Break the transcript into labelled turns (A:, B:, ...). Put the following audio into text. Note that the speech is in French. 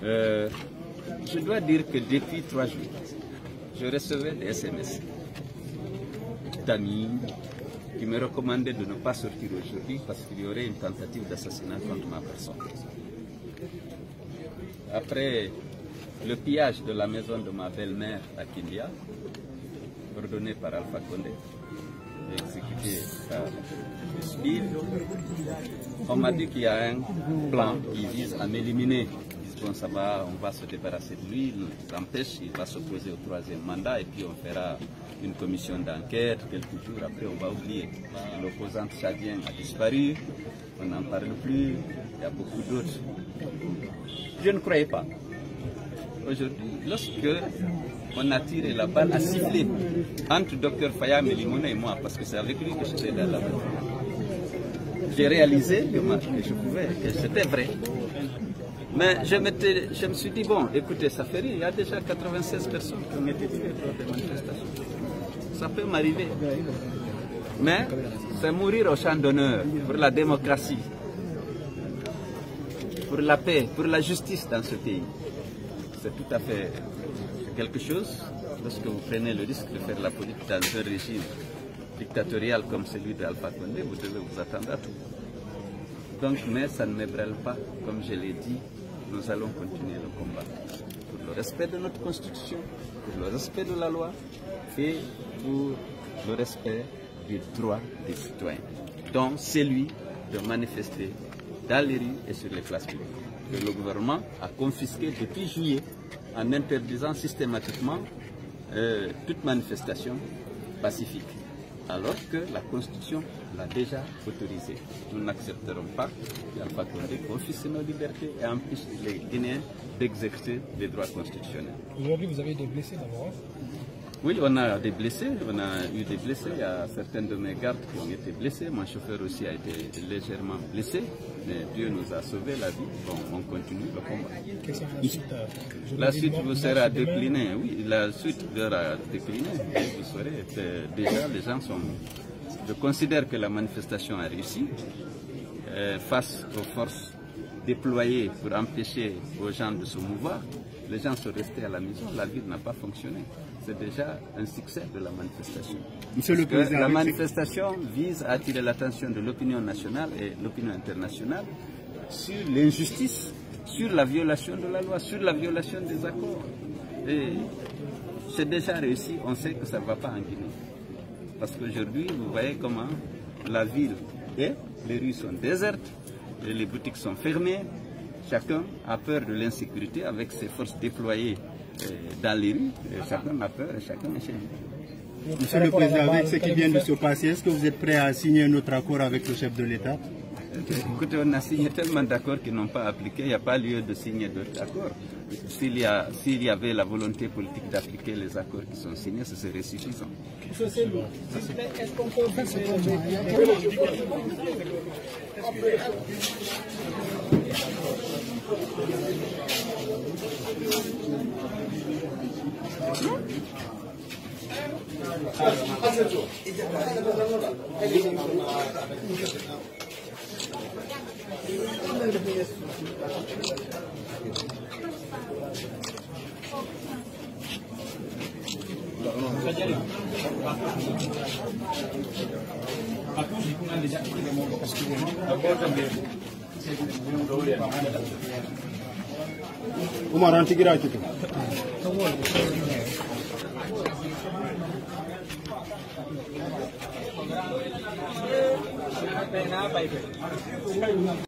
A: Je dois dire que depuis 3 jours, je recevais des SMS d'amis qui me recommandaient de ne pas sortir aujourd'hui parce qu'il y aurait une tentative d'assassinat contre ma personne. Après le pillage de la maison de ma belle-mère à Kindia, ordonné par Alpha Condé, exécuté par Spire, on m'a dit qu'il y a un plan qui vise à m'éliminer. Bon, ça va, on va se débarrasser de lui, il nous empêche, il va s'opposer au 3e mandat et puis on fera une commission d'enquête quelques jours après, on va oublier. L'opposante tchadienne a disparu, on n'en parle plus, il y a beaucoup d'autres. Je ne croyais pas. Aujourd'hui, lorsque on a tiré la balle à siffler entre Dr Fayam et Limona et moi, parce que c'est avec lui que j'étais dans la maison, j'ai réalisé que c'était vrai. Mais je me suis dit, bon, écoutez, ça fait rien, il y a déjà 96 personnes qui ont été tuées lors des manifestations. Ça peut m'arriver. Mais c'est mourir au champ d'honneur pour la démocratie, pour la paix, pour la justice dans ce pays. C'est tout à fait quelque chose. Lorsque vous prenez le risque de faire la politique dans un régime dictatorial comme celui d'Alpha Condé, vous devez vous attendre à tout. Donc, mais ça ne m'ébranle pas, comme je l'ai dit, nous allons continuer le combat pour le respect de notre constitution, pour le respect de la loi et pour le respect des droits des citoyens, dont celui de manifester dans les rues et sur les places publiques. Que le gouvernement a confisqué depuis juillet en interdisant systématiquement toute manifestation pacifique, alors que la Constitution l'a déjà autorisé. Nous n'accepterons pas qu'Alpha Condé confisque nos libertés et empêche les Guinéens d'exercer les droits constitutionnels.
B: Aujourd'hui, vous avez des blessés d'abord?
A: Oui, on a des blessés, on a eu des blessés. Il y a certains de mes gardes qui ont été blessés. Mon chauffeur aussi a été légèrement blessé, mais Dieu nous a sauvé la vie. Bon, on continue le combat. La suite vous sera déclinée. Oui, la suite sera déclinée. Vous saurez, déjà les gens sont... Je considère que la manifestation a réussi face aux forces déployées pour empêcher aux gens de se mouvoir. Les gens sont restés à la maison, la ville n'a pas fonctionné. C'est déjà un succès de la manifestation. Monsieur le Président, la manifestation vise à attirer l'attention de l'opinion nationale et l'opinion internationale sur l'injustice, sur la violation de la loi, sur la violation des accords. Et c'est déjà réussi, on sait que ça ne va pas en Guinée. Parce qu'aujourd'hui, vous voyez comment la ville est, les rues sont désertes, les boutiques sont fermées, chacun a peur de l'insécurité avec ses forces déployées dans les rues, chacun a peur et chacun est chez lui.
C: Monsieur le Président, avec ce qui vient de se passer, est-ce que vous êtes prêt à signer un autre accord avec le chef de l'État?
A: Écoutez, on a signé tellement d'accords qui n'ont pas appliqué, il n'y a pas lieu de signer d'autres accords. S'il y avait la volonté politique d'appliquer les accords qui sont signés, ce serait suffisant.
B: Est-ce qu'on peut faire ce
C: Umar Antigira kita.